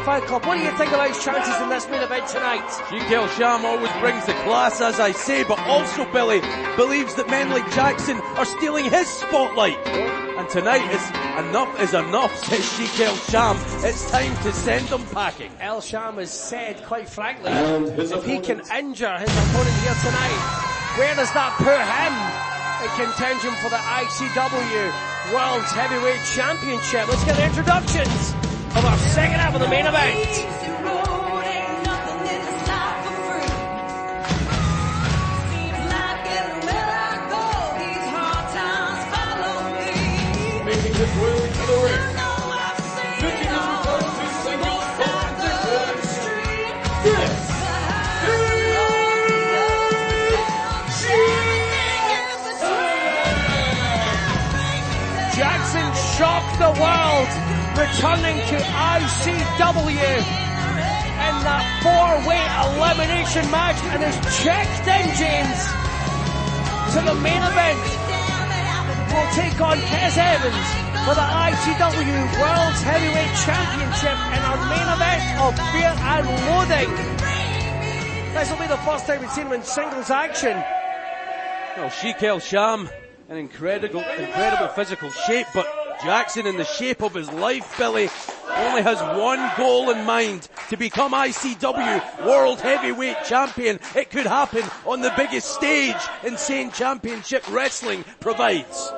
Fight Club. What do you think about his chances in this main event tonight? Sheik El Sham always brings the class, as I say, but also, Billy, believes that men like Jackson are stealing his spotlight. And tonight is enough, says Sheik El Sham. It's time to send them packing. El Sham has said, quite frankly, if he can injure his opponent here tonight, where does that put him in contention for the ICW World Heavyweight Championship? Let's get the introductions of our second half of the main event. Making his way to the ring, looking his return to singles competition, this Jackson shocked the world, returning to ICW in that 4-way elimination match, and has checked in, James, to the main event. Will take on Kes Evans for the ICW World Heavyweight Championship in our main event of Fear and Loathing. This will be the first time we've seen him in singles action. Well, Sheik El Sham, in incredible physical shape, but Jackson, in the shape of his life, Billy, only has one goal in mind: to become ICW World Heavyweight Champion. It could happen on the biggest stage Insane Championship Wrestling provides.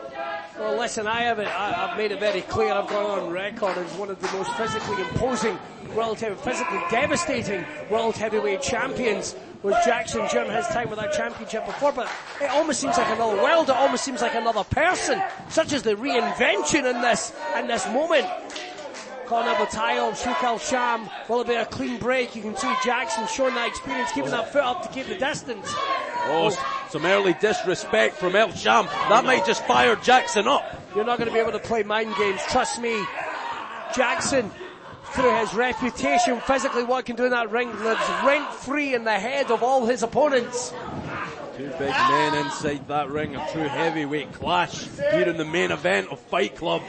Well, listen, I've made it very clear. I've gone on record as one of the most physically imposing, physically devastating World Heavyweight Champions was Jackson during his time with that championship before, but it almost seems like another world. It almost seems like another person. Such as the reinvention in this moment. Conor Bataille, Sheik El Sham. Will it be a clean break? You can see Jackson showing that experience, keeping that foot up to keep the distance. Some early disrespect from El Sham. That might just fire Jackson up. You're not going to be able to play mind games, trust me. Jackson, through his reputation, physically what he can do in that ring, lives rent-free in the head of all his opponents. Two big men inside that ring, a true heavyweight clash here in the main event of Fight Club.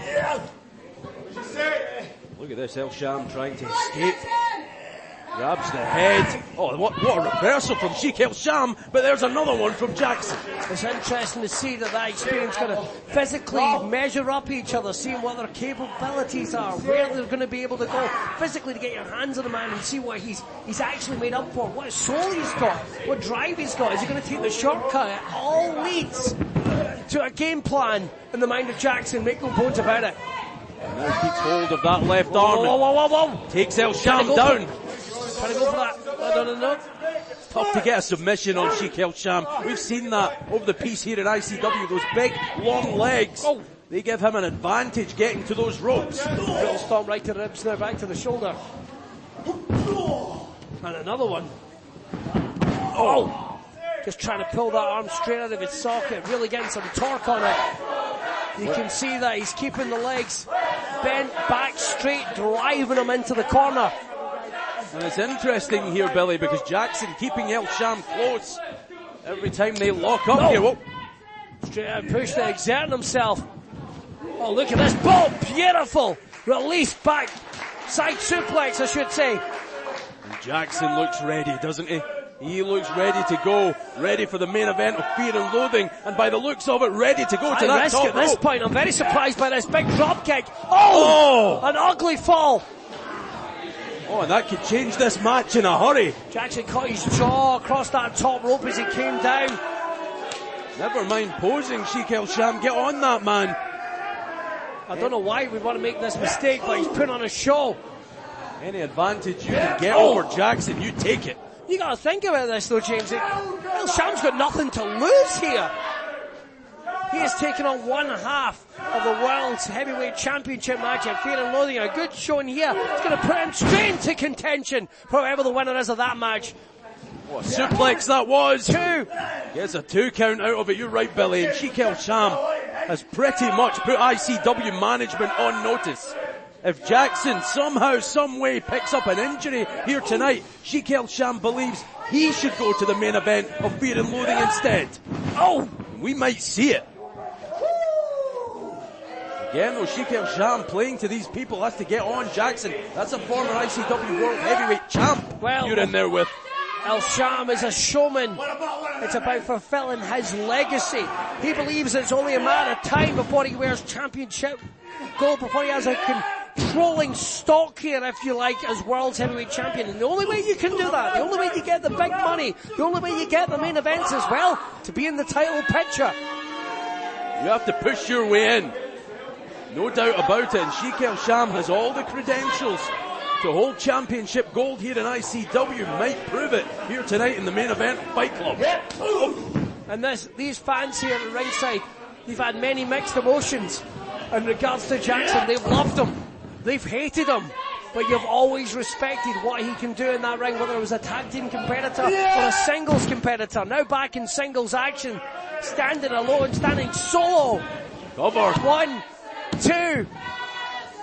Look at this, El Sham trying to escape. Grabs the head. Oh, what a reversal from Sheik El Sham, but there's another one from Jackson. It's interesting to see that experience going to physically measure up each other, seeing what their capabilities are, where they're going to be able to go physically to get your hands on the man and see what he's actually made up for, what soul he's got, what drive he's got. Is he going to take the shortcut? It all leads to a game plan in the mind of Jackson, make no bones about it. Now keeps hold of that left arm. Whoa. Takes El Sham down. Trying to go for that. No. Tough to get a submission on Sheik El Sham. We've seen that over the piece here in ICW. Those big, long legs. They give him an advantage getting to those ropes. Little stomp right to the ribs, now back to the shoulder. And another one. Just trying to pull that arm straight out of its socket, really getting some torque on it. You can see that he's keeping the legs bent back straight, driving him into the corner. And it's interesting here, Billy, because Jackson keeping El Sham close every time they lock up here. Whoa. Straight out push there, exerting himself. Oh, look at this. Boom! Beautiful! Release back. Side suplex, I should say. And Jackson looks ready, doesn't he? He looks ready to go, ready for the main event of Fear and Loathing, and by the looks of it, ready to go to that top rope. At this point, I'm very surprised by this big drop kick. An ugly fall. Oh, and that could change this match in a hurry. Jackson caught his jaw across that top rope as he came down. Never mind posing, Sheik El Sham. Get on that, man. I don't know why we want to make this mistake, but he's putting on a show. Any advantage you can get over Jackson, you take it. You got to think about this, though, James. El Sham's got nothing to lose here. He is taking on one half of the World's Heavyweight Championship match at Fear and Loathing. A good showing here. It's going to put him straight into contention for whoever the winner is of that match. What a suplex that was. 2. Gets a 2 count out of it. You're right, Billy. And Sheik El Sham has pretty much put ICW management on notice. If Jackson somehow, some way picks up an injury here tonight, Sheik El Sham believes he should go to the main event of Fear and Loathing instead. We might see it. Again, though, Sheik El Sham playing to these people has to get on Jackson. That's a former ICW World Heavyweight champ you're in there with. El Sham is a showman. It's about fulfilling his legacy. He believes it's only a matter of time before he wears championship gold, before he has a controlling stock here, if you like, as world's heavyweight champion. And the only way you can do that, the only way you get the big money, the only way you get the main events as well, to be in the title picture. You have to push your way in. No doubt about it. And Sheik El Sham has all the credentials to hold championship gold here in ICW. Might prove it here tonight in the main event Fight Club. And these fans here at ringside, they've had many mixed emotions in regards to Jackson. They've loved him, they've hated him, but you've always respected what he can do in that ring, whether it was a tag team competitor or a singles competitor. Now back in singles action, standing alone, standing solo. Cover. 1, 2.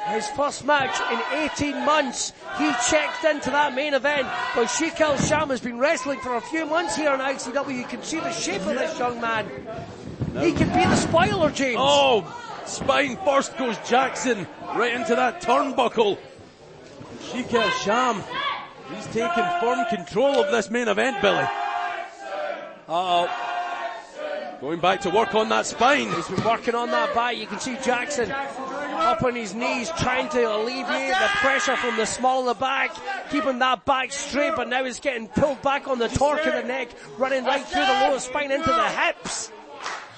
His first match in 18 months. He checked into that main event. But Sheik El Sham has been wrestling for a few months here in ICW. You can see the shape of this young man. He could be the spoiler, James. Oh, spine first goes Jackson right into that turnbuckle. Sheik El Sham, he's taking firm control of this main event, Billy. Going back to work on that spine. He's been working on that back. You can see Jackson up on his knees trying to alleviate the pressure from the small of the back, keeping that back straight, but now he's getting pulled back on the torque of the neck, running right through the lower spine into the hips.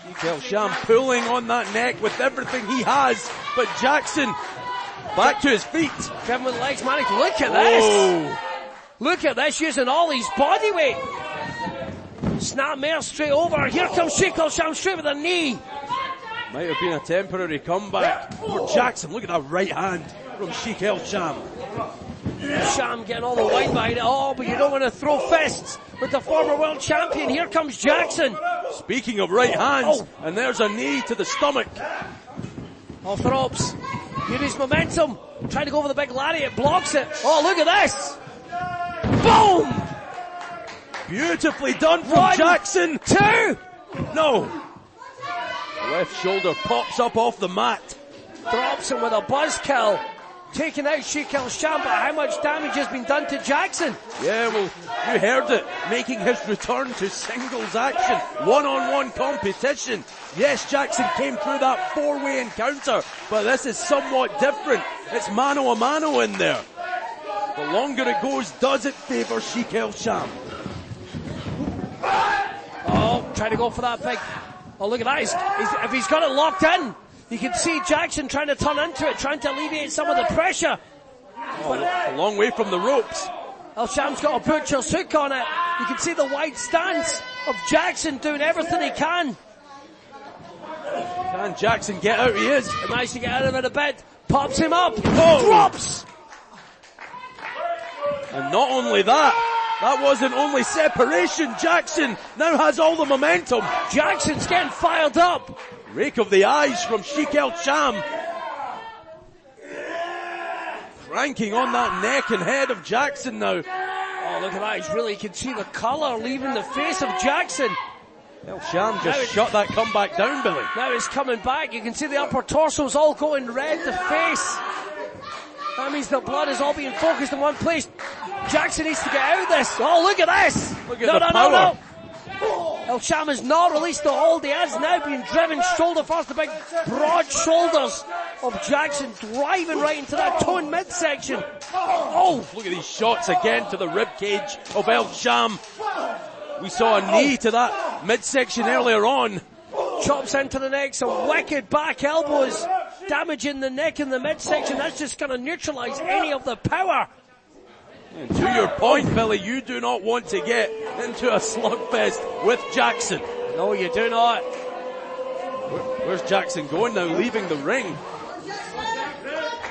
Sheik El Sham pulling on that neck with everything he has, but Jackson back to his feet. Kevin with legs managed. Look at this. Look at this, using all his body weight. Snapmare straight over. Here comes Sheik El Sham straight with a knee. Might have been a temporary comeback for Jackson. Look at that right hand from Sheik El Sham. Sham getting all the weight behind it. Oh, but you don't want to throw fists with the former world champion. Here comes Jackson. Speaking of right hands, and there's a knee to the stomach. Off the ropes. Here is momentum. Trying to go for the big lariat. Blocks it. Oh, look at this. Boom! Beautifully done from 1, Jackson. 2. No. Left shoulder pops up off the mat. Drops him with a buzzkill. Taking out Sheik El Sham, but how much damage has been done to Jackson? Yeah, well, you heard it. Making his return to singles action. One-on-one competition. Yes, Jackson came through that four-way encounter, but this is somewhat different. It's mano-a-mano in there. The longer it goes, does it favour Sheik El Sham? Oh, trying to go for that big. Oh, look at that. If he's got it locked in, you can see Jackson trying to turn into it, trying to alleviate some of the pressure. A long way from the ropes. El Sham's got a butcher's hook on it. You can see the wide stance of Jackson doing everything he can. Can Jackson get out? He is. He managed to get out of it a bit. Pops him up. Oh. Drops. And not only that wasn't only separation. Jackson now has all the momentum. Jackson's getting fired up. Rake of the eyes from Sheik El Sham. Cranking on that neck and head of Jackson now. Oh, look at that. You can see the colour leaving the face of Jackson. El Sham just shut that comeback down, Billy. Now he's coming back. You can see the upper torso's all going red, the face. That means the blood is all being focused in one place. Jackson needs to get out of this. Oh, look at this. Look at the power. No. El Sham has not released the hold. He has now been driven shoulder first. The big broad shoulders of Jackson driving right into that toned midsection. Oh, look at these shots again to the rib cage of El Sham. We saw a knee to that midsection earlier on. Chops into the neck, some wicked back elbows, damaging the neck and the midsection. That's just going to neutralize any of the power. And to your point, Billy, you do not want to get into a slugfest with Jackson. No, you do not. Where's Jackson going now? Leaving the ring.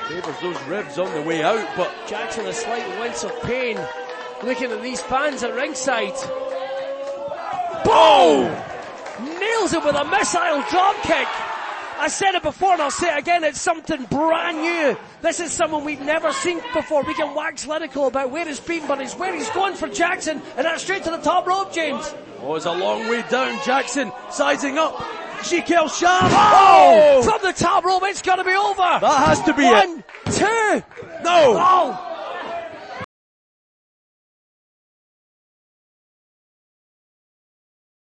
Favors those ribs on the way out, but Jackson a slight wince of pain. Looking at these fans at ringside. Boom! Nails it with a missile drop kick. I said it before and I'll say it again, it's something brand new. This is someone we've never seen before. We can wax lyrical about where he's been, but it's where he's going for Jackson, and that's straight to the top rope, James. Oh, it's a long way down. Jackson sizing up Shekel Sham. Oh! From the top rope, it's got to be over. That has to be it. 1, 2. No. Oh!